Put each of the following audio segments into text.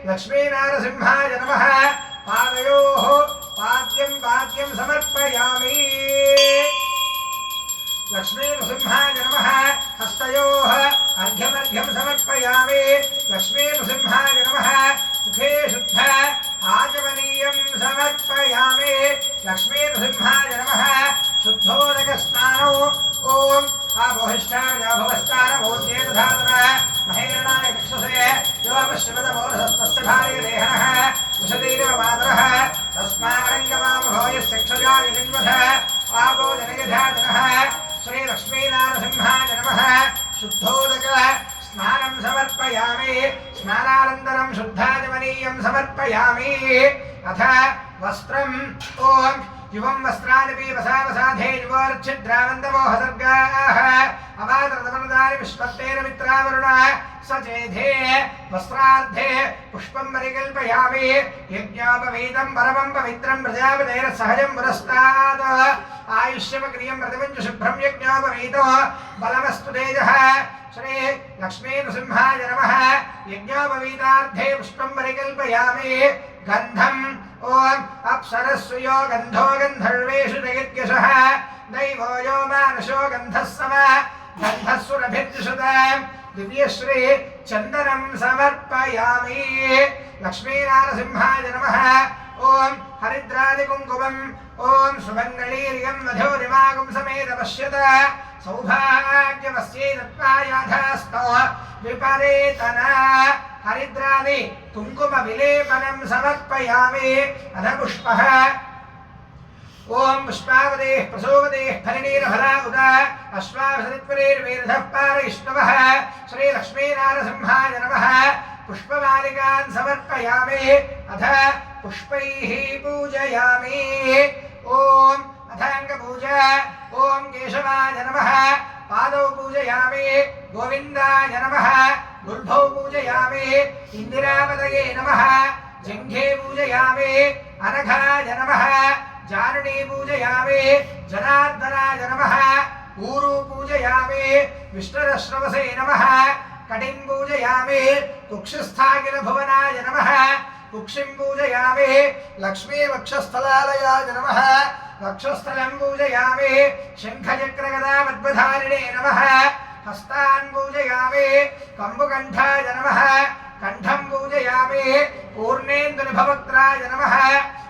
लक्ष्मीनारसिंहाय नमः पादयोः पाद्यं समर्पयामि लक्ष्मीनृसिंहाय नमः हस्तयोः अर्घ्यमर्घ्यं समर्पयामि लक्ष्मीनृसिंहाय नमः मुखे शुद्ध आचमनीयं समर्पयामि लक्ष्मीनृसिंहाय नमः शुद्धोदकस्नानौ ॐ आपोहिष्ठाभवस्तानमोद्येतधातुरः महेरणाय चक्षुषे योपश्रवतमोरसस्तस्य भार्यदेहनः वृषदैरव मातरः तस्मारङ्गमामभोयश्चक्षुजाय जिन्वथः आपो जनयधातनः श्रीलक्ष्मीनारसिंहाय नमः शुद्धोदक स्नानं समर्पयामि स्नानानन्तरं शुद्धाचमनीयं समर्पयामि अथ वस्त्रम् ॐ युवं वस्त्राणि वसावसाधे युवोर्च्छिद्रानन्दमोहसर्गाः अवादरतमनदानि विश्वत्तेन मित्रावरुणः सचेधे वस्त्रार्धे पुष्पं परिकल्पयामि यज्ञोपवीतं परमं पवित्रं प्रजापतेरसहजं पुरस्तात् आयुष्यमक्रियं प्रतिपञ्च शुभ्रं यज्ञोपवीतो बलमस्तु तेजः श्री लक्ष्मीनृसिंहाय नमः यज्ञोपवीतार्धे पुष्पं परिकल्पयामि गन्धम् ॐ अप्सरस्सुयो गन्धो गन्धर्वेषु जयद्यशः दैवो यो मानुषो गन्धः समः गन्धस्सुरभिर्जुषताम् दिव्यश्री चन्दनं समर्पयामि लक्ष्मीनारसिंहाय नमः ॐ हरिद्रादिकुङ्कुमम् ॐ सुमङ्गलीर्यं मधुरिमागुं समेत पश्यत सौभाग्यमस्यै दत्तायाधास्तो विपरेतन हरिद्रादि कुङ्कुम विलेपनं समर्पयामि अथ पुष्पः ओम पुष्पावदेः प्रसोवदेः फलिनीरफला उदा अश्वाभसरित्वरेर्वेदः पारयिष्णवः श्रीलक्ष्मीनारसिंहाय नमः पुष्पमालिकान् समर्पयामि अथ पुष्पैः पूजयामि ओम अथाङ्गपूजा ओम केशवाय नमः पादौ पूजयामि गोविन्दाय नमः गुल्भौ पूजयामि इन्दिरापतये नमः जङ्घे पूजयामि अनघाय नमः जानुनी पूजयामि जनार्दनाय नमः ऊरू पूजयामि विष्णुरश्रवसे नमः कटिं पूजयामि कुक्षस्थाखिलभुवनाय नमः कुक्षिं पूजयामि लक्ष्मीवक्षस्थलालयाय नमः वक्षस्थलं पूजयामि शङ्खचक्रगदापद्मधारिणे नमः हस्तान् पूजयामि कम्बुकण्ठाय नमः कण्ठं पूजयामि पूर्णेन्दुनिभवक्त्राय नमः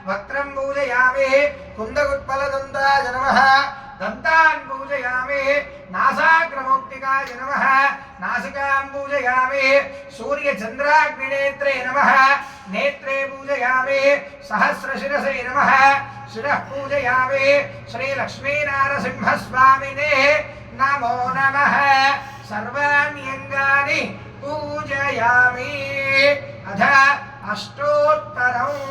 वक्त्रं पूजयामि कुन्दकुत्पलदन्ताय नमः दन्तान् पूजयामि नासाग्रमौक्तिकाय नमः नासिकां पूजयामि सूर्यचन्द्राग्निनेत्रे नमः नेत्रे पूजयामि सहस्रशिरसे नमः शिरः पूजयामि श्रीलक्ष्मीनारसिंहस्वामिने नमो नमः सर्वाणि अङ्गानि पूजयामि अथ अष्टोत्तरम्